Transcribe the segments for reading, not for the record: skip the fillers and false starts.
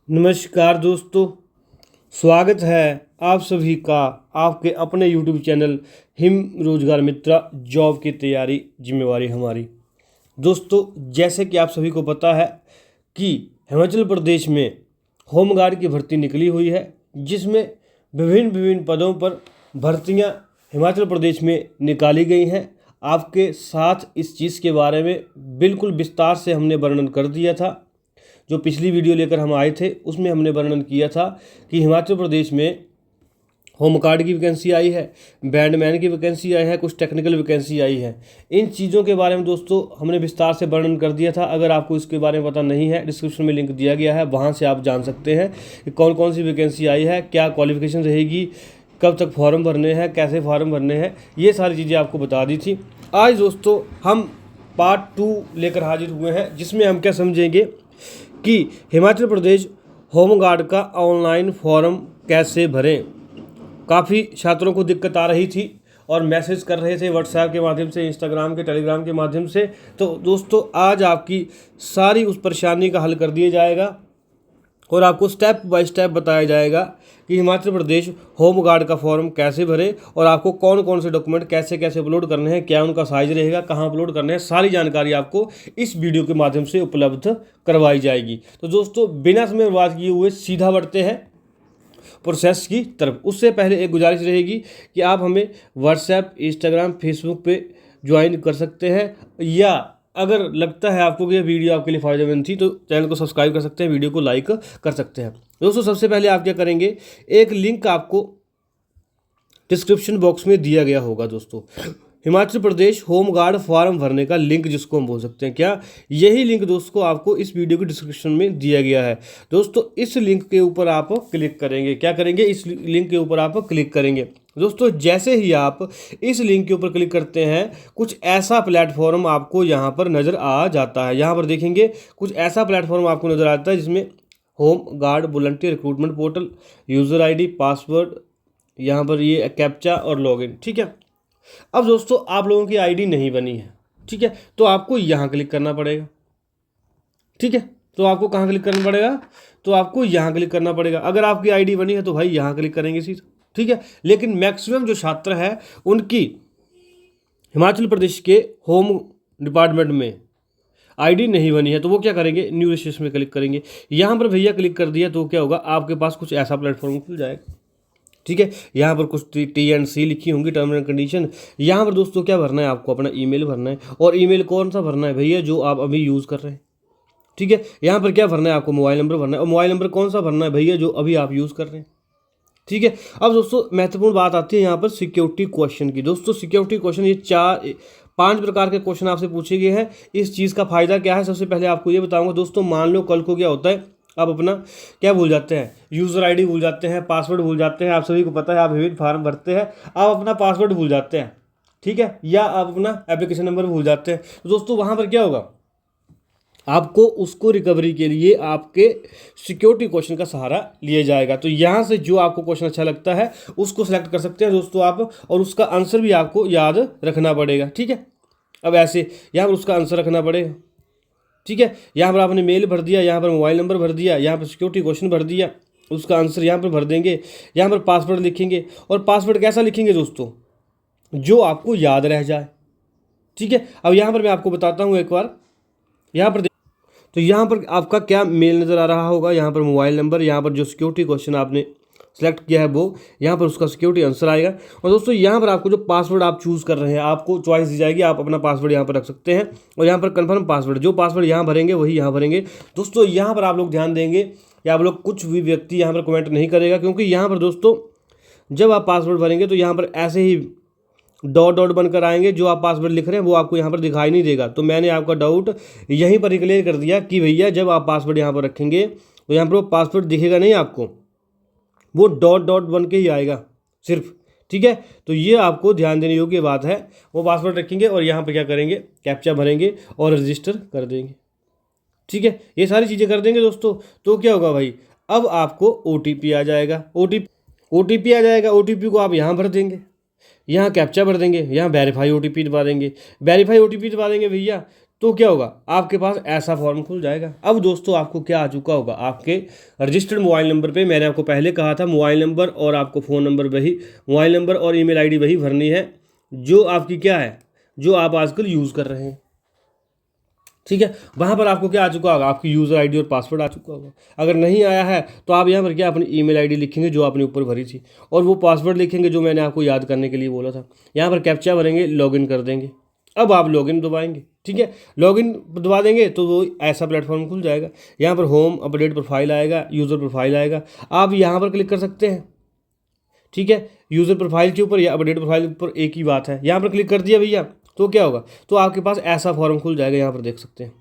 नमस्कार दोस्तों, स्वागत है आप सभी का आपके अपने YouTube चैनल हिम रोजगार मित्रा जॉब की तैयारी जिम्मेवारी हमारी। दोस्तों, जैसे कि आप सभी को पता है कि हिमाचल प्रदेश में होमगार्ड की भर्ती निकली हुई है, जिसमें विभिन्न विभिन्न पदों पर भर्तियां हिमाचल प्रदेश में निकाली गई हैं। आपके साथ इस चीज़ के बारे में बिल्कुल विस्तार से हमने वर्णन कर दिया था। जो पिछली वीडियो लेकर हम आए थे उसमें हमने वर्णन किया था कि हिमाचल प्रदेश में होमगार्ड की वैकेंसी आई है, बैंडमैन की वैकेंसी आई है, कुछ टेक्निकल वैकेंसी आई है। इन चीज़ों के बारे में दोस्तों हमने विस्तार से वर्णन कर दिया था। अगर आपको इसके बारे में पता नहीं है, डिस्क्रिप्शन में लिंक दिया गया है, वहाँ से आप जान सकते हैं कि कौन कौन सी वैकेंसी आई है, क्या क्वालिफिकेशन रहेगी, कब तक फॉर्म भरने हैं, कैसे फॉर्म भरने हैं, ये सारी चीज़ें आपको बता दी थी। आज दोस्तों हम पार्ट 2 लेकर हाजिर हुए हैं, जिसमें हम क्या समझेंगे कि हिमाचल प्रदेश होमगार्ड का ऑनलाइन फॉर्म कैसे भरें। काफ़ी छात्रों को दिक्कत आ रही थी और मैसेज कर रहे थे व्हाट्सएप के माध्यम से, इंस्टाग्राम के, टेलीग्राम के माध्यम से। तो दोस्तों आज आपकी सारी उस परेशानी का हल कर दिया जाएगा और आपको स्टेप बाय स्टेप बताया जाएगा कि हिमाचल प्रदेश होमगार्ड का फॉर्म कैसे भरे और आपको कौन कौन से डॉक्यूमेंट कैसे कैसे अपलोड करने हैं, क्या उनका साइज रहेगा, कहाँ अपलोड करने हैं, सारी जानकारी आपको इस वीडियो के माध्यम से उपलब्ध करवाई जाएगी। तो दोस्तों बिना समय बर्बाद किए हुए सीधा बढ़ते हैं प्रोसेस की तरफ। उससे पहले एक गुजारिश रहेगी कि आप हमें व्हाट्सएप, इंस्टाग्राम, फेसबुक पे ज्वाइन कर सकते हैं, या अगर लगता है आपको कि यह वीडियो आपके लिए फ़ायदेमंद थी तो चैनल को सब्सक्राइब कर सकते हैं, वीडियो को लाइक कर सकते हैं। दोस्तों सबसे पहले आप क्या करेंगे, एक लिंक आपको डिस्क्रिप्शन बॉक्स में दिया गया होगा। दोस्तों हिमाचल प्रदेश होमगार्ड फॉर्म भरने का लिंक, जिसको हम बोल सकते हैं क्या, यही लिंक दोस्तों आपको इस वीडियो के डिस्क्रिप्शन में दिया गया है। दोस्तों इस लिंक के ऊपर आप क्लिक करेंगे, क्या करेंगे, इस लिंक के ऊपर आप क्लिक करेंगे। दोस्तों जैसे ही आप इस लिंक के ऊपर क्लिक करते हैं, कुछ ऐसा प्लेटफॉर्म आपको यहाँ पर नज़र आ जाता है। यहाँ पर देखेंगे कुछ ऐसा प्लेटफॉर्म आपको नज़र आता है जिसमें home guard volunteer recruitment portal, user ID, password, यहाँ पर ये कैप्चा और लॉगिन। ठीक है, अब दोस्तों आप लोगों की आईडी नहीं बनी है, ठीक है, तो आपको यहाँ क्लिक करना पड़ेगा। ठीक है, तो आपको कहाँ क्लिक करना पड़ेगा, तो आपको यहाँ क्लिक करना पड़ेगा। अगर आपकी आईडी बनी है तो भाई यहाँ क्लिक करेंगे सीधा। ठीक है, लेकिन मैक्सिमम जो छात्र हैं उनकी हिमाचल प्रदेश के होम डिपार्टमेंट में आईडी नहीं बनी है, तो वो क्या करेंगे, न्यू रजिस्ट्रेशन में क्लिक करेंगे। यहाँ पर भैया क्लिक कर दिया तो क्या होगा, आपके पास कुछ ऐसा प्लेटफॉर्म खुल जाएगा। ठीक है, यहाँ पर कुछ T&C लिखी होंगी, टर्म एंड कंडीशन। यहाँ पर दोस्तों क्या भरना है, आपको अपना ईमेल भरना है, और ईमेल कौन सा भरना है भैया, जो आप अभी यूज़ कर रहे हैं। ठीक है, यहाँ पर क्या भरना है, आपको मोबाइल नंबर भरना है, और मोबाइल नंबर कौन सा भरना है भैया, जो अभी आप यूज़ कर रहे हैं। ठीक है, अब दोस्तों महत्वपूर्ण बात आती है यहाँ पर सिक्योरिटी क्वेश्चन की। दोस्तों सिक्योरिटी क्वेश्चन, ये 5 प्रकार के क्वेश्चन आपसे पूछे गए हैं। इस चीज़ का फ़ायदा क्या है, सबसे पहले आपको ये बताऊँगा। दोस्तों मान लो कल को क्या होता है, आप अपना क्या भूल जाते हैं, यूज़र आईडी भूल जाते हैं, पासवर्ड भूल जाते हैं। आप सभी को पता है, आप विभिन्न फार्म भरते हैं, आप अपना पासवर्ड भूल जाते हैं, ठीक है, या आप अपना एप्लीकेशन नंबर भूल जाते हैं। तो दोस्तों वहाँ पर क्या होगा, आपको उसको रिकवरी के लिए आपके सिक्योरिटी क्वेश्चन का सहारा लिया जाएगा। तो यहाँ से जो आपको क्वेश्चन अच्छा लगता है उसको सेलेक्ट कर सकते हैं दोस्तों आप, और उसका आंसर भी आपको याद रखना पड़ेगा। ठीक है, अब ऐसे यहाँ पर उसका आंसर रखना पड़ेगा। ठीक है, यहाँ पर आपने मेल भर दिया, यहाँ पर मोबाइल नंबर भर दिया, यहाँ पर सिक्योरिटी क्वेश्चन भर दिया, उसका आंसर यहाँ पर भर देंगे, यहाँ पर पासवर्ड लिखेंगे, और पासवर्ड कैसा लिखेंगे दोस्तों, जो आपको याद रह जाए। ठीक है, अब यहाँ पर मैं आपको बताता हूँ एक बार। यहाँ पर तो यहाँ पर आपका क्या मेल नज़र आ रहा होगा, यहाँ पर मोबाइल नंबर, यहाँ पर जो सिक्योरिटी क्वेश्चन आपने सेलेक्ट किया है वो, यहाँ पर उसका सिक्योरिटी आंसर आएगा। और दोस्तों यहाँ पर आपको जो पासवर्ड आप चूज़ कर रहे हैं, आपको चॉइस दी जाएगी, आप अपना पासवर्ड यहाँ पर रख सकते हैं, और यहाँ पर कन्फर्म पासवर्ड, जो पासवर्ड यहाँ भरेंगे वही यहाँ भरेंगे। दोस्तों यहाँ पर आप लोग ध्यान देंगे कि आप लोग कुछ भी व्यक्ति यहाँ पर कमेंट नहीं करेगा, क्योंकि यहाँ पर दोस्तों जब आप पासवर्ड भरेंगे तो यहाँ पर ऐसे ही डॉट डॉट बनकर आएंगे, जो आप पासवर्ड लिख रहे हैं वो आपको यहाँ पर दिखाई नहीं देगा। तो मैंने आपका डाउट यहीं पर क्लियर कर दिया कि भैया जब आप पासवर्ड यहाँ पर रखेंगे तो यहाँ पर वो पासवर्ड दिखेगा नहीं आपको, वो डॉट डॉट बन के ही आएगा सिर्फ। ठीक है, तो ये आपको ध्यान देने योग्य बात है। वो पासवर्ड रखेंगे और यहाँ पर क्या करेंगे, कैप्चा भरेंगे और रजिस्टर कर देंगे। ठीक है, ये सारी चीज़ें कर देंगे दोस्तों, तो क्या होगा भाई, अब आपको OTP आ जाएगा। OTP आ जाएगा, OTP को आप यहाँ भर देंगे, यहाँ कैप्चा भर देंगे, यहाँ वेरीफाई OTP दबा देंगे। वेरीफाई OTP दबा देंगे भैया, तो क्या होगा, आपके पास ऐसा फॉर्म खुल जाएगा। अब दोस्तों आपको क्या आ चुका होगा, आपके रजिस्टर्ड मोबाइल नंबर पे, मैंने आपको पहले कहा था मोबाइल नंबर और आपको फ़ोन नंबर वही, मोबाइल नंबर और ईमेल आईडी वही भरनी है जो आपकी क्या है, जो आप आजकल यूज़ कर रहे हैं। ठीक है, वहाँ पर आपको क्या आ चुका होगा, आपकी यूज़र आईडी और पासवर्ड आ चुका होगा। अगर नहीं आया है तो आप यहाँ पर क्या अपनी ईमेल आईडी लिखेंगे जो आपने ऊपर भरी थी, और वो पासवर्ड लिखेंगे जो मैंने आपको याद करने के लिए बोला था। यहाँ पर कैप्चा भरेंगे, लॉगिन कर देंगे। अब आप लॉगिन दबाएंगे, ठीक है, लॉगिन दबा देंगे तो वो ऐसा प्लेटफॉर्म खुल जाएगा। यहाँ पर होम, अपडेट प्रोफाइल आएगा, यूज़र प्रोफाइल आएगा, आप यहाँ पर क्लिक कर सकते हैं। ठीक है, यूज़र प्रोफाइल के ऊपर या अपडेट प्रोफाइल के ऊपर एक ही बात है। यहाँ पर क्लिक कर दिया भैया तो क्या होगा, तो आपके पास ऐसा फॉर्म खुल जाएगा। यहाँ पर देख सकते हैं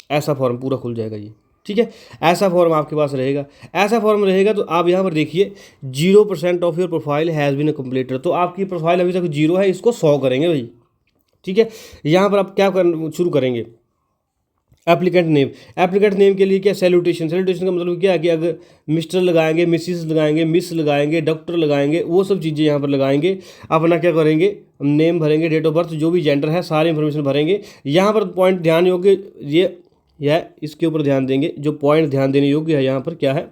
ऐसा फॉर्म पूरा खुल जाएगा ये। ठीक है, ऐसा फॉर्म आपके पास रहेगा। ऐसा फॉर्म रहेगा तो आप यहाँ पर देखिए 0% of your profile has been completed, तो आपकी प्रोफाइल अभी तक 0 है, इसको 100 करेंगे भाई। ठीक है, यहाँ पर आप क्या शुरू करेंगे, एप्लीकेंट नेम। एप्लीकेंट नेम के लिए क्या, सैल्यूटेशन। सैल्यूटेशन का मतलब क्या है कि अगर मिस्टर लगाएंगे, मिसिस लगाएंगे, मिस लगाएंगे, डॉक्टर लगाएंगे, वो सब चीज़ें यहाँ पर लगाएंगे। अपना क्या करेंगे, नेम भरेंगे, डेट ऑफ बर्थ, जो भी जेंडर है सारी इंफॉर्मेशन भरेंगे। यहाँ पर पॉइंट ध्यान योग्य ये यह इसके ऊपर ध्यान देंगे, जो पॉइंट ध्यान देने योग्य है यहाँ पर क्या है,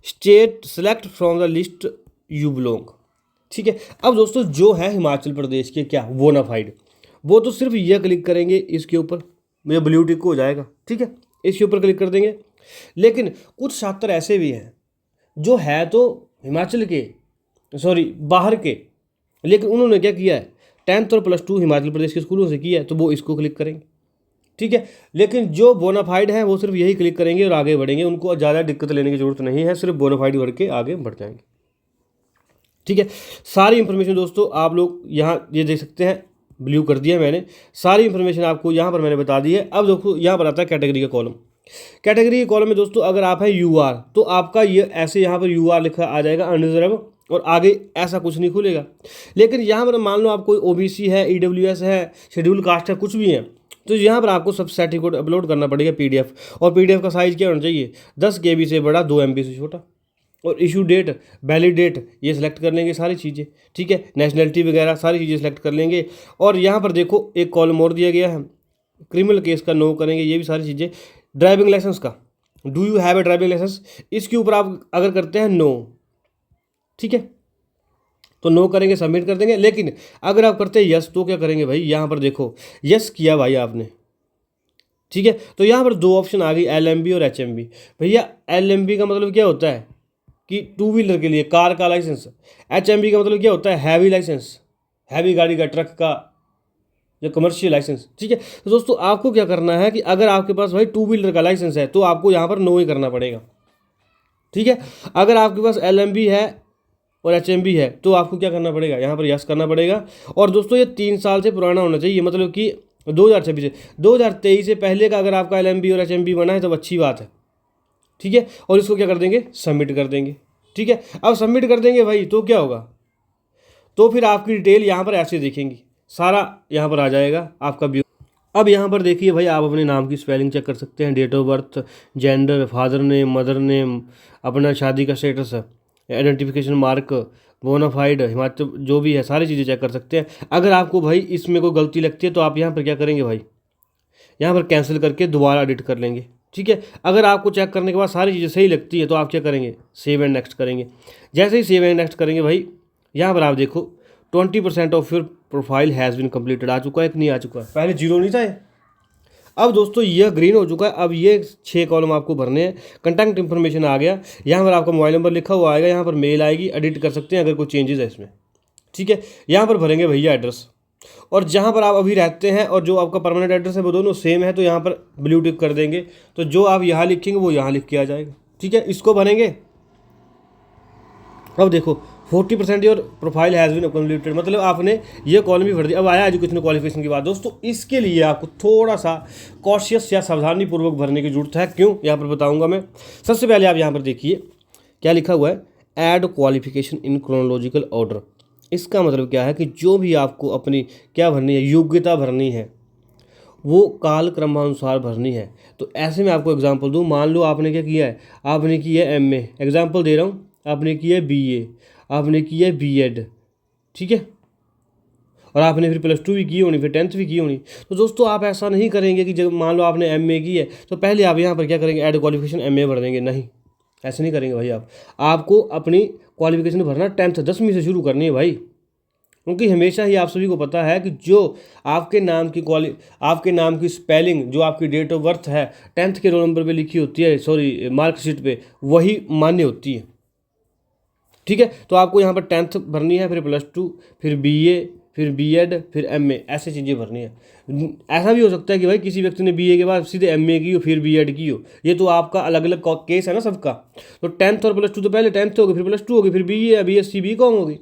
state select from the list you belong. ठीक है, अब दोस्तों जो है हिमाचल प्रदेश के क्या बोनाफाइड, वो तो सिर्फ यह क्लिक करेंगे इसके ऊपर, मेरा ब्लू टिक हो जाएगा। ठीक है, इसके ऊपर क्लिक कर देंगे। लेकिन कुछ छात्र ऐसे भी हैं जो है तो हिमाचल के, सॉरी बाहर के, लेकिन उन्होंने क्या किया है, 10th और +2 हिमाचल प्रदेश के स्कूलों से किया है, तो वो इसको क्लिक करेंगे। ठीक है, लेकिन जो बोनाफाइड है वो सिर्फ यही क्लिक करेंगे और आगे बढ़ेंगे, उनको ज़्यादा दिक्कत लेने की जरूरत नहीं है, सिर्फ बोनाफाइड भर के आगे बढ़ जाएंगे। ठीक है, सारी इंफॉर्मेशन दोस्तों आप लोग यहाँ ये देख सकते हैं, ब्लू कर दिया मैंने, सारी इंफॉर्मेशन आपको यहाँ पर मैंने बता दी है। अब देखो यहाँ पर आता है कैटेगरी का कॉलम। कैटेगरी के कॉलम में दोस्तों अगर आप है UR, तो आपका ये ऐसे यहाँ पर UR लिखा आ जाएगा अनरिजर्व, और आगे ऐसा कुछ नहीं खुलेगा। लेकिन यहाँ पर मान लो आप कोई OBC है, EWS है, शेड्यूल कास्ट है, कुछ भी है, तो यहाँ पर आपको सब सर्टिफिकेट अपलोड करना पड़ेगा PDF, और PDF का साइज़ क्या होना चाहिए, 10 KB से बड़ा, 2 MB से छोटा, और इशू डेट, वैलिड डेट ये सिलेक्ट कर लेंगे सारी चीज़ें। ठीक है, नेशनलिटी वगैरह सारी चीज़ें सिलेक्ट कर लेंगे। और यहाँ पर देखो एक कॉलम और दिया गया है, क्रिमिनल केस का नो करेंगे, ये भी सारी चीज़ें। ड्राइविंग लाइसेंस का, do you have a driving licence, इसके ऊपर आप अगर करते हैं नो, ठीक है, तो नो करेंगे, सबमिट कर देंगे। लेकिन अगर आप करते हैं यस, तो क्या करेंगे भाई, यहाँ पर देखो यस किया भाई आपने। ठीक है, तो यहाँ पर 2 ऑप्शन आ गई, LMB और HMB। भैया LMB का मतलब क्या होता है कि 2 व्हीलर के लिए कार का लाइसेंस, HMB का मतलब क्या होता है, हैवी लाइसेंस, हैवी गाड़ी का, ट्रक का, या कमर्शियल लाइसेंस। ठीक है, तो दोस्तों आपको क्या करना है कि अगर आपके पास भाई 2 व्हीलर का लाइसेंस है तो आपको यहाँ पर नो ही करना पड़ेगा। ठीक है, अगर आपके पास LMB है और HMB है तो आपको क्या करना पड़ेगा, यहाँ पर यस करना पड़ेगा। और दोस्तों ये 3 साल से पुराना होना चाहिए, मतलब कि 2026 से, 2023 से पहले का अगर आपका LMB और HMB बना है तो अच्छी बात है। ठीक है, और इसको क्या कर देंगे, सबमिट कर देंगे। ठीक है, अब सबमिट कर देंगे भाई तो क्या होगा, तो फिर आपकी डिटेल यहाँ पर ऐसे दिखेंगी, सारा यहाँ पर आ जाएगा आपका व्यू। अब यहाँ पर देखिए भाई, आप अपने नाम की स्पेलिंग चेक कर सकते हैं, date of birth, gender, father name, mother name, अपना शादी का status, identification mark, bonafide, Himachal, जो भी है सारी चीज़ें चेक कर सकते हैं। अगर आपको भाई इसमें कोई गलती लगती है तो आप यहाँ पर क्या करेंगे भाई, यहाँ पर कैंसिल करके दोबारा एडिट कर लेंगे। ठीक है, अगर आपको चेक करने के बाद सारी चीज़ें सही लगती है तो आप क्या करेंगे, सेव एंड नेक्स्ट करेंगे। जैसे ही सेव एंड नेक्स्ट करेंगे भाई, यहाँ पर आप देखो 20% of your profile has been completed आ चुका है कि नहीं आ चुका है, पहले 0 नहीं था ये। अब दोस्तों यह ग्रीन हो चुका है। अब ये 6 कॉलम आपको भरने हैं। कंटैक्ट इन्फॉर्मेशन आ गया, यहाँ पर आपका मोबाइल नंबर लिखा हुआ आएगा, यहाँ पर मेल आएगी, एडिट कर सकते हैं अगर कोई चेंजेस है इसमें। ठीक है, यहाँ पर भरेंगे भैया एड्रेस, और जहाँ पर आप अभी रहते हैं और जो आपका परमानेंट एड्रेस है वो दोनों सेम है, तो यहाँ पर ब्लू टिक कर देंगे, तो जो आप यहाँ लिखेंगे वो यहाँ लिख के आ जाएगा। ठीक है, इसको भरेंगे। अब देखो 40% your profile has been completed, मतलब आपने ये कॉलम भी भर दिया। अब आया एजुकेशनल क्वालिफिकेशन की बात। दोस्तों इसके लिए आपको थोड़ा सा कॉशियस या सावधानी पूर्वक भरने की जरूरत है। क्यों, यहाँ पर बताऊँगा मैं। सबसे पहले आप यहाँ पर देखिए क्या लिखा हुआ है, add qualification in chronological order. इसका मतलब क्या है कि जो भी आपको अपनी क्या भरनी है, योग्यता भरनी है, वो काल क्रमानुसार भरनी है। तो ऐसे में आपको एग्जांपल दूं, मान लो आपने क्या किया है, आपने की है MA, एग्जांपल दे रहा हूँ, आपने की है BA, आपने की है B.Ed, ठीक है, और आपने फिर +2 भी की होनी, फिर 10th भी की होनी। तो दोस्तों आप ऐसा नहीं करेंगे कि जब मान लो आपने MA की है तो पहले आप यहाँ पर क्या करेंगे, ऐड क्वालिफिकेशन MA भर देंगे। नहीं, ऐसे नहीं करेंगे भाई। आपको अपनी क्वालिफिकेशन भरना 10th 10वीं से शुरू करनी है भाई, क्योंकि हमेशा ही आप सभी को पता है कि जो आपके नाम की स्पेलिंग, जो आपकी डेट ऑफ बर्थ है 10th के रोल नंबर पे लिखी होती है, सॉरी मार्कशीट पे, वही मान्य होती है। ठीक है, तो आपको यहाँ पर 10th भरनी है, फिर +2, फिर BA, फिर B.Ed, फिर MA, ऐसे चीज़ें भरनी है। ऐसा भी हो सकता है कि भाई किसी व्यक्ति ने BA के बाद सीधे MA की हो, फिर B.Ed की हो। ये तो आपका अलग अलग केस है ना सबका। तो 10th और +2 तो पहले 10th होगी, फिर +2 होगी, फिर BA, BSc, BCom होगी।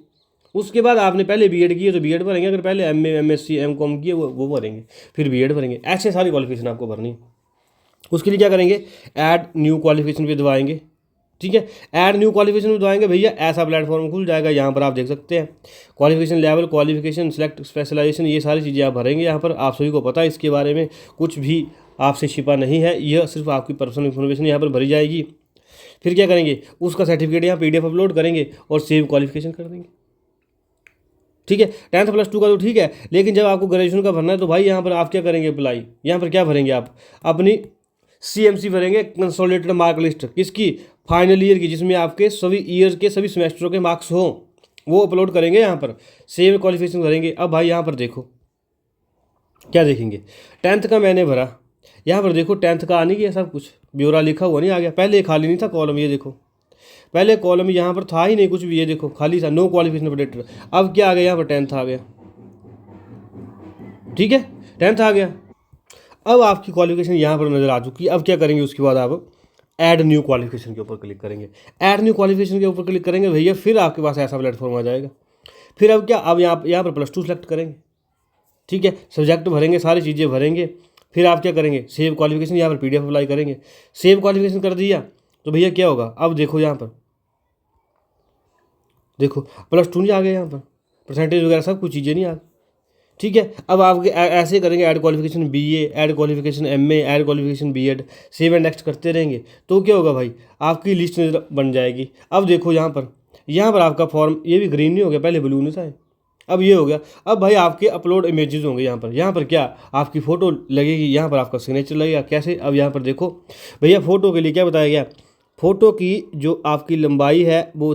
उसके बाद आपने पहले B.Ed की है तो B.Ed भरेंगे, अगर पहले MA, MSc, MCom की है वो भरेंगे, फिर B.Ed भरेंगे। ऐसे सारी क्वालिफिकेशन आपको भरनी है। उसके लिए क्या करेंगे, ऐड न्यू क्वालिफिकेशन पे दबाएंगे। ठीक है, ऐड न्यू क्वालिफिकेशन में दबाएंगे भैया, ऐसा प्लेटफॉर्म खुल जाएगा। यहाँ पर आप देख सकते हैं qualification level, qualification, select, specialisation, ये सारी चीज़ें आप भरेंगे। यहाँ पर आप सभी को पता है इसके बारे में, कुछ भी आपसे छिपा नहीं है, यह सिर्फ आपकी पर्सनल इन्फॉर्मेशन यहाँ पर भरी जाएगी। फिर क्या करेंगे, उसका सर्टिफिकेट यहाँ PDF अपलोड करेंगे और सेव क्वालिफिकेशन कर देंगे। ठीक है, 10th +2 का तो ठीक है, लेकिन जब आपको ग्रेजुएशन का भरना है तो भाई यहाँ पर आप क्या करेंगे, अप्लाई। यहाँ पर क्या भरेंगे, आप अपनी CMC भरेंगे, कंसोलिडेटेड मार्क लिस्ट, किसकी, फाइनल ईयर की, जिसमें आपके सभी ईयर के सभी सेमेस्टरों के मार्क्स हों, वो अपलोड करेंगे। यहाँ पर सेव क्वालिफिकेशन भरेंगे। अब भाई यहाँ पर देखो क्या देखेंगे, 10th का मैंने भरा, यहाँ पर देखो 10th का आने की है, सब कुछ ब्यौरा लिखा हुआ नहीं आ गया। पहले खाली नहीं था कॉलम, ये देखो पहले कॉलम यहाँ पर था ही नहीं कुछ भी, ये देखो खाली था, नो क्वालिफिकेशन अपडेटेड। अब क्या आ गया, यहाँ पर 10th आ गया। ठीक है, 10th आ गया। अब आपकी क्वालिफिकेशन यहाँ पर नज़र आ चुकी है। अब क्या करेंगे, उसके बाद आप ऐड न्यू क्वालिफिकेशन के ऊपर क्लिक करेंगे। ऐड न्यू क्वालिफिकेशन के ऊपर क्लिक करेंगे भैया, फिर आपके पास ऐसा प्लेटफॉर्म आ जाएगा। फिर अब क्या, अब यहाँ पर +2 सेलेक्ट करेंगे। ठीक है, सब्जेक्ट भरेंगे, सारी चीज़ें भरेंगे। फिर आप क्या करेंगे, सेव क्वालिफिकेशन, यहाँ पर PDF अप्लाई करेंगे। सेव क्वालिफिकेशन कर दिया तो भैया क्या होगा, अब देखो यहाँ पर देखो +2 नहीं आ गया, यहाँ पर परसेंटेज वगैरह सब कुछ चीज़ें नहीं आ गई। ठीक है, अब आप ऐसे करेंगे, add qualification BA, add qualification MA, add qualification B.Ed, save and next करते रहेंगे। तो क्या होगा भाई, आपकी लिस्ट बन जाएगी। अब देखो यहाँ पर आपका फॉर्म, ये भी ग्रीन नहीं हो गया, पहले ब्लू नहीं था, अब ये हो गया। अब भाई आपके अपलोड इमेजेस होंगे। यहाँ पर क्या, आपकी फ़ोटो लगेगी, यहाँ पर आपका सिग्नेचर लगेगा। कैसे, अब यहाँ पर देखो भैया, फ़ोटो के लिए क्या बताया गया, फ़ोटो की जो आपकी लंबाई है वो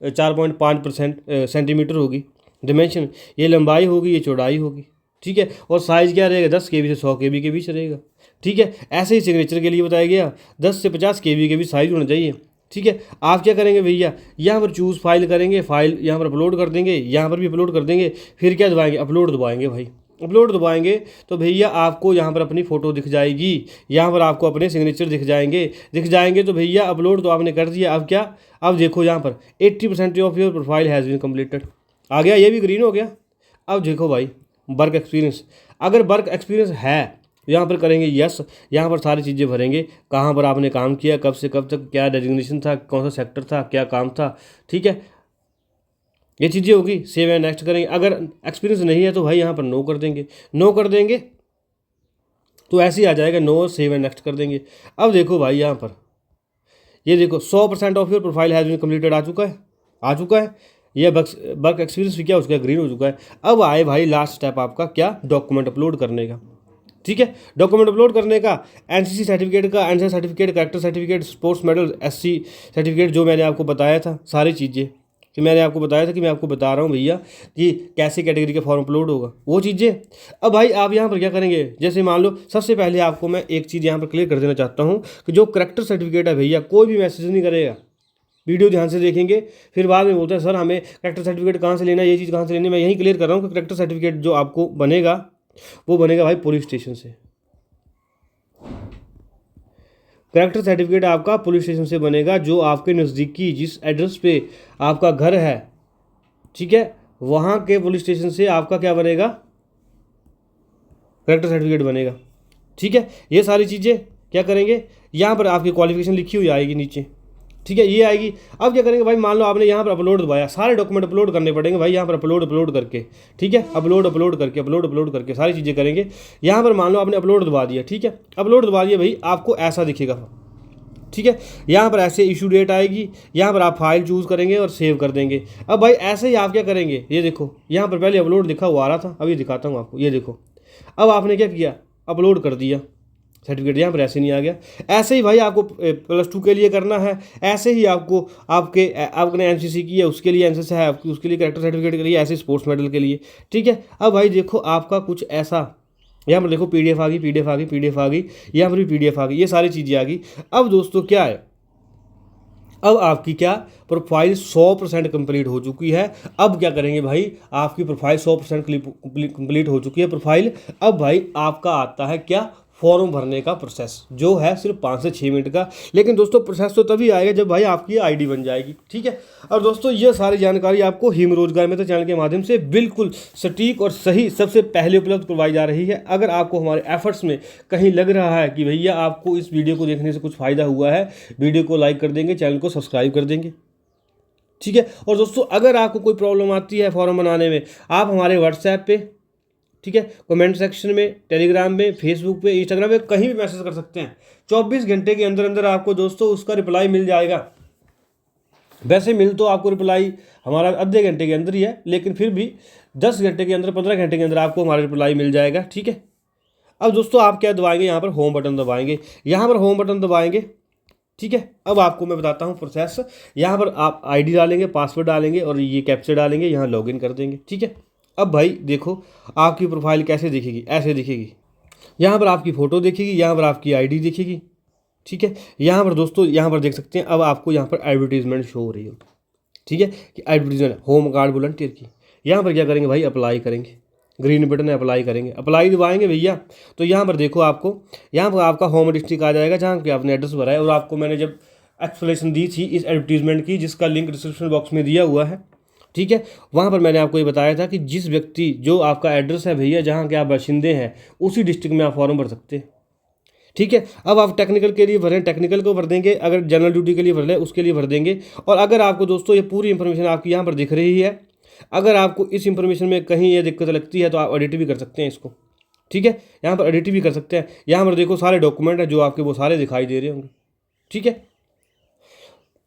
4.5% सेंटीमीटर होगी। डिमेंशन, ये लंबाई होगी, ये चौड़ाई होगी। ठीक है, और साइज़ क्या रहेगा, 10 KB से 100 KB के बीच रहेगा। ठीक है, ऐसे ही सिग्नेचर के लिए बताया गया 10 से 50 KB के बीच साइज़ होना चाहिए। ठीक है, आप क्या करेंगे भैया, यहाँ पर चूज़ फाइल करेंगे, फाइल यहाँ पर अपलोड कर देंगे, यहाँ पर भी अपलोड कर देंगे। फिर क्या दबाएंगे, अपलोड दबाएंगे भाई। अपलोड दबाएंगे तो भैया आपको यहाँ पर अपनी फ़ोटो दिख जाएगी, यहाँ पर आपको अपने सिग्नेचर दिख जाएंगे। तो भैया अपलोड तो आपने कर दिया। अब क्या, अब देखो यहाँ पर 80% of your profile has been completed आ गया, ये भी ग्रीन हो गया। अब देखो भाई, वर्क एक्सपीरियंस, अगर वर्क एक्सपीरियंस है यहाँ पर करेंगे यस, यहाँ पर सारी चीज़ें भरेंगे, कहाँ पर आपने काम किया, कब से कब तक, क्या डेजिग्नेशन था, कौन सा सेक्टर था, क्या काम था। ठीक है, ये चीज़ें होगी। सेव एंड नेक्स्ट करेंगे। अगर एक्सपीरियंस नहीं है तो भाई यहाँ पर नो कर देंगे तो ऐसे ही आ जाएगा नो, सेव एंड नेक्स्ट कर देंगे। अब देखो भाई, यहाँ पर ये देखो 100% of your profile has been completed आ चुका है। ये वर्क एक्सपीरियंस भी क्या उसका ग्रीन हो चुका है। अब आए भाई लास्ट स्टेप आपका, क्या, डॉक्यूमेंट अपलोड करने का। ठीक है, डॉक्यूमेंट अपलोड करने का, NCC सर्टिफिकेट का, NSS certificate, character certificate, sports medal, SC certificate, जो मैंने आपको बताया था सारी चीज़ें, कि मैंने आपको बताया था कि मैं आपको बता रहा हूँ भैया कि कैसे कैटेगरी का फॉर्म अपलोड होगा, वो चीज़ें। अब भाई आप यहाँ पर क्या करेंगे, जैसे मान लो सबसे पहले आपको मैं एक चीज़ यहाँ पर क्लियर कर देना चाहता हूँ कि जो कैरेक्टर सर्टिफिकेट है भैया, कोई भी मैसेज नहीं करेगा। वीडियो ध्यान से देखेंगे, फिर बाद में बोलते हैं सर हमें कैरेक्टर सर्टिफिकेट कहाँ से लेना है, ये चीज़ कहाँ से लेनी है। मैं यहीं क्लियर कर रहा हूँ कि कैरेक्टर सर्टिफिकेट जो आपको बनेगा वो बनेगा भाई पुलिस स्टेशन से। कैरेक्टर सर्टिफिकेट आपका पुलिस स्टेशन से बनेगा, जो आपके नज़दीकी जिस एड्रेस पे आपका घर है, ठीक है, वहाँ के पुलिस स्टेशन से आपका क्या बनेगा, कैरेक्टर सर्टिफिकेट बनेगा। ठीक है, ये सारी चीज़ें क्या करेंगे, यहाँ पर आपकी क्वालिफिकेशन लिखी हुई आएगी नीचे। ठीक है, ये आएगी। अब क्या करेंगे भाई, मान लो आपने यहाँ पर अपलोड दबाया, सारे डॉक्यूमेंट अपलोड करने पड़ेंगे भाई यहाँ पर अपलोड करके। ठीक है, अपलोड करके सारी चीज़ें करेंगे। यहाँ पर मान लो आपने अपलोड दबा दिया। ठीक है, अपलोड दबा दिया भाई, आपको ऐसा दिखेगा, ठीक है। यहाँ पर ऐसे इशू डेट आएगी, यहाँ पर आप फाइल चूज़ करेंगे और सेव कर देंगे। अब भाई ऐसे ही आप क्या करेंगे, ये देखो यहाँ पर पहले अपलोड लिखा हुआ आ रहा था, अभी दिखाता हूँ आपको, ये देखो अब आपने क्या किया, अपलोड कर दिया सर्टिफिकेट, यहाँ पर ऐसे नहीं आ गया। ऐसे ही भाई आपको +2 के लिए करना है, ऐसे ही आपको आपने एनसीसी की है उसके लिए, एनसीसी है आपकी उसके लिए, कैरेक्टर सर्टिफिकेट के लिए, ऐसे स्पोर्ट्स मेडल के लिए, ठीक है। अब भाई देखो आपका कुछ ऐसा, यहाँ पर देखो PDF आ गई, PDF आ गई, PDF आ गई, यहाँ पर भी PDF आ गई, ये सारी चीज़ें आ गई। अब दोस्तों क्या है, अब आपकी क्या प्रोफाइल 100% कंप्लीट हो चुकी है। अब क्या करेंगे भाई, आपकी प्रोफाइल 100% कंप्लीट हो चुकी है प्रोफाइल। अब भाई आपका आता है क्या, फॉर्म भरने का प्रोसेस, जो है सिर्फ 5 से 6 मिनट का। लेकिन दोस्तों प्रोसेस तो तभी आएगा जब भाई आपकी आईडी बन जाएगी, ठीक है। और दोस्तों ये सारी जानकारी आपको हिम रोजगार मित्र चैनल के माध्यम से बिल्कुल सटीक और सही सबसे पहले उपलब्ध करवाई जा रही है। अगर आपको हमारे एफर्ट्स में कहीं लग रहा है कि भैया आपको इस वीडियो को देखने से कुछ फ़ायदा हुआ है, वीडियो को लाइक कर देंगे, चैनल को सब्सक्राइब कर देंगे, ठीक है। और दोस्तों अगर आपको कोई प्रॉब्लम आती है फॉर्म बनाने में, आप हमारे व्हाट्सएप पे, ठीक है, कमेंट सेक्शन में, टेलीग्राम में, फेसबुक पे, इंस्टाग्राम पे कहीं भी मैसेज कर सकते हैं। 24 घंटे के अंदर अंदर आपको दोस्तों उसका रिप्लाई मिल जाएगा। वैसे मिल तो आपको रिप्लाई हमारा आधे घंटे के अंदर ही है, लेकिन फिर भी 10 घंटे के अंदर, 15 घंटे के अंदर आपको हमारा रिप्लाई मिल जाएगा, ठीक है। अब दोस्तों आप क्या दबाएंगे, यहाँ पर होम बटन दबाएंगे, यहाँ पर होम बटन दबाएंगे, ठीक है। अब आपको मैं बताता हूँ प्रोसेस। यहाँ पर आप आईडी डालेंगे, पासवर्ड डालेंगे और ये कैप्चा डालेंगे, यहाँ लॉगिन कर देंगे, ठीक है। अब भाई देखो आपकी प्रोफाइल कैसे दिखेगी, ऐसे दिखेगी। यहाँ पर आपकी फ़ोटो दिखेगी, यहाँ पर आपकी आईडी दिखेगी, ठीक है। यहाँ पर दोस्तों यहाँ पर देख सकते हैं, अब आपको यहाँ पर एडवर्टीजमेंट शो हो रही है, ठीक है, कि एडवर्टीजमेंट होम गार्ड वॉलंटियर की। यहाँ पर क्या करेंगे भाई, अप्लाई करेंगे, ग्रीन बटन है, अप्लाई करेंगे, अप्लाई दबाएंगे भैया। तो यहाँ पर देखो आपको, यहाँ पर आपका होम डिस्ट्रिक्ट आ जाएगा जहाँ कि आपने एड्रेस भरा है। और आपको मैंने जब एक्सप्लेनेशन दी थी इस एडवर्टीजमेंट की, जिसका लिंक डिस्क्रिप्शन बॉक्स में दिया हुआ है, ठीक है, वहाँ पर मैंने आपको ये बताया था कि जिस व्यक्ति जो आपका एड्रेस है भैया जहाँ के आप बाशिंदे हैं, उसी डिस्ट्रिक्ट में आप फॉर्म भर सकते हैं, ठीक है। अब आप टेक्निकल के लिए भरें, टेक्निकल को भर देंगे, अगर जनरल ड्यूटी के लिए भर लें उसके लिए भर देंगे। और अगर आपको दोस्तों ये पूरी इंफॉर्मेशन आपकी यहाँ पर दिख रही है, अगर आपको इस इंफॉर्मेशन में कहीं ये दिक्कत लगती है तो आप एडिट भी कर सकते हैं इसको, ठीक है। यहाँ पर एडिट भी कर सकते हैं। यहाँ पर देखो सारे डॉक्यूमेंट है जो आपके, वो सारे दिखाई दे रहे होंगे, ठीक है।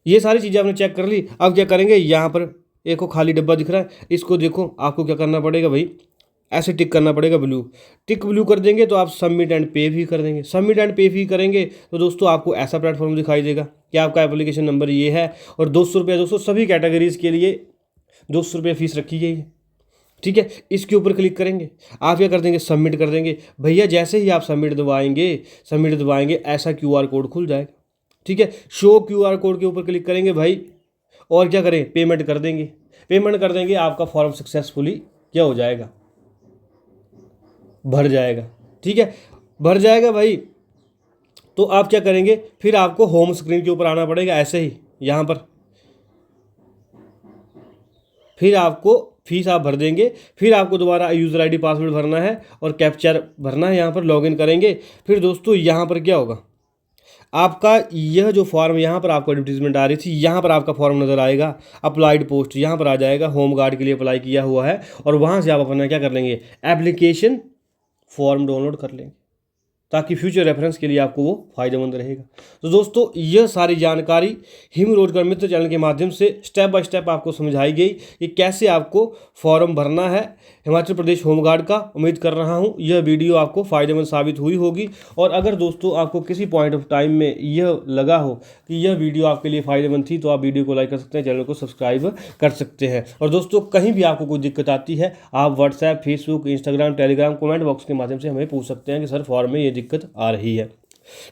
ये सारी चीज़ें आपने चेक कर ली। अब क्या करेंगे, यहाँ पर एक को खाली डब्बा दिख रहा है, इसको देखो आपको क्या करना पड़ेगा भाई, ऐसे टिक करना पड़ेगा, ब्लू टिक, ब्लू कर देंगे तो आप सबमिट एंड पे भी कर देंगे। सबमिट एंड पे भी करेंगे तो दोस्तों आपको ऐसा प्लेटफॉर्म दिखाई देगा कि आपका एप्लीकेशन नंबर ये है और 200 रुपये दोस्तों सभी कैटेगरीज़ के लिए 200 रुपये फीस रखी गई है, ठीक है। इसके ऊपर क्लिक करेंगे, आप क्या कर देंगे, सबमिट कर देंगे भैया। जैसे ही आप सबमिट दबाएंगे ऐसा QR कोड खुल जाएगा, ठीक है। शो QR कोड के ऊपर क्लिक करेंगे भाई, और क्या करें, पेमेंट कर देंगे। पेमेंट कर देंगे, आपका फॉर्म सक्सेसफुली क्या हो जाएगा, भर जाएगा, ठीक है, भर जाएगा भाई। तो आप क्या करेंगे, फिर आपको होम स्क्रीन के ऊपर आना पड़ेगा, ऐसे ही यहाँ पर, फिर आपको फीस आप भर देंगे, फिर आपको दोबारा यूज़र ID पासवर्ड भरना है और कैप्चा भरना है, यहाँ पर लॉगिन करेंगे। फिर दोस्तों यहाँ पर क्या होगा, आपका यह जो फॉर्म, यहाँ पर आपको एडवर्टीजमेंट आ रही थी, यहाँ पर आपका फॉर्म नज़र आएगा, अप्लाइड पोस्ट यहाँ पर आ जाएगा, होम गार्ड के लिए अप्लाई किया हुआ है। और वहाँ से आप अपना क्या कर लेंगे, एप्लीकेशन फॉर्म डाउनलोड कर लेंगे, ताकि फ्यूचर रेफरेंस के लिए आपको वो फ़ायदेमंद रहेगा। तो दोस्तों यह सारी जानकारी हिम रोजगार मित्र चैनल के माध्यम से स्टेप बाय स्टेप आपको समझाई गई कि कैसे आपको फॉर्म भरना है हिमाचल प्रदेश होमगार्ड का। उम्मीद कर रहा हूं यह वीडियो आपको फ़ायदेमंद साबित हुई होगी। और अगर दोस्तों आपको किसी पॉइंट ऑफ टाइम में यह लगा हो कि यह वीडियो आपके लिए फ़ायदेमंद थी, तो आप वीडियो को लाइक कर सकते हैं, चैनल को सब्सक्राइब कर सकते हैं। और दोस्तों कहीं भी आपको कोई दिक्कत आती है, आप WhatsApp, Facebook, Instagram, Telegram, comment box के माध्यम से हमें पूछ सकते हैं कि सर फॉर्म में ये दिक्कत आ रही है,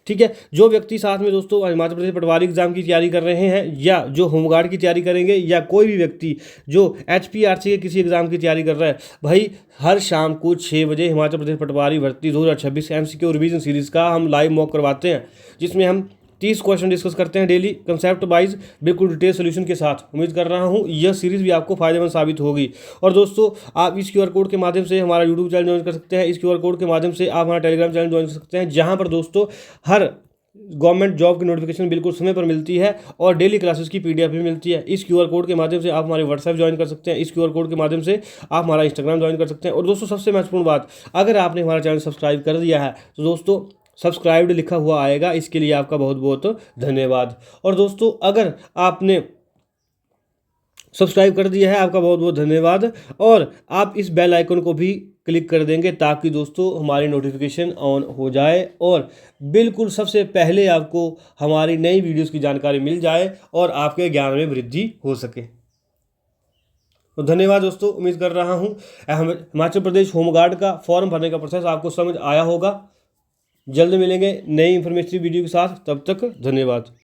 ठीक है। जो व्यक्ति साथ में दोस्तों हिमाचल प्रदेश पटवारी एग्जाम की तैयारी कर रहे हैं, या जो होमगार्ड की तैयारी करेंगे, या कोई भी व्यक्ति जो HPRC के किसी एग्जाम की तैयारी कर रहा है, भाई हर शाम को 6 बजे हिमाचल प्रदेश पटवारी भर्ती 2026 MCQ रिवीजन सीरीज़ का हम लाइव मॉक करवाते हैं, जिसमें हम 30 क्वेश्चन डिस्कस करते हैं डेली, कंसेप्ट वाइज, बिल्कुल डिटेल सोल्यूशन के साथ। उम्मीद कर रहा हूँ यह सीरीज़ भी आपको फायदेमंद साबित होगी। और दोस्तों आप इस QR कोड के माध्यम से हमारा यूट्यूब चैनल ज्वाइन कर सकते हैं, इस QR कोड के माध्यम से आप हमारा टेलीग्राम चैनल ज्वाइन कर सकते हैं, जहाँ पर दोस्तों हर गवर्नमेंट जॉब की नोटिफिकेशन बिल्कुल समय पर मिलती है और डेली क्लासेस की PDF भी मिलती है। इस QR कोड के माध्यम से आप हमारे व्हाट्सएप ज्वाइन कर सकते हैं, इस QR कोड के माध्यम से आप हमारा इंस्टाग्राम ज्वाइन कर सकते हैं। और दोस्तों सबसे महत्वपूर्ण बात, अगर आपने हमारा चैनल सब्सक्राइब कर दिया है तो दोस्तों सब्सक्राइब्ड लिखा हुआ आएगा, इसके लिए आपका बहुत बहुत धन्यवाद। और दोस्तों अगर आपने सब्सक्राइब कर दिया है, आपका बहुत बहुत धन्यवाद। और आप इस बेल आइकन को भी क्लिक कर देंगे ताकि दोस्तों हमारी नोटिफिकेशन ऑन हो जाए और बिल्कुल सबसे पहले आपको हमारी नई वीडियोस की जानकारी मिल जाए और आपके ज्ञान में वृद्धि हो सके। तो धन्यवाद दोस्तों, उम्मीद कर रहा हूँ हिमाचल प्रदेश होमगार्ड का फॉर्म भरने का प्रोसेस आपको समझ आया होगा। जल्द मिलेंगे नई इन्फॉर्मेटिव वीडियो के साथ, तब तक धन्यवाद।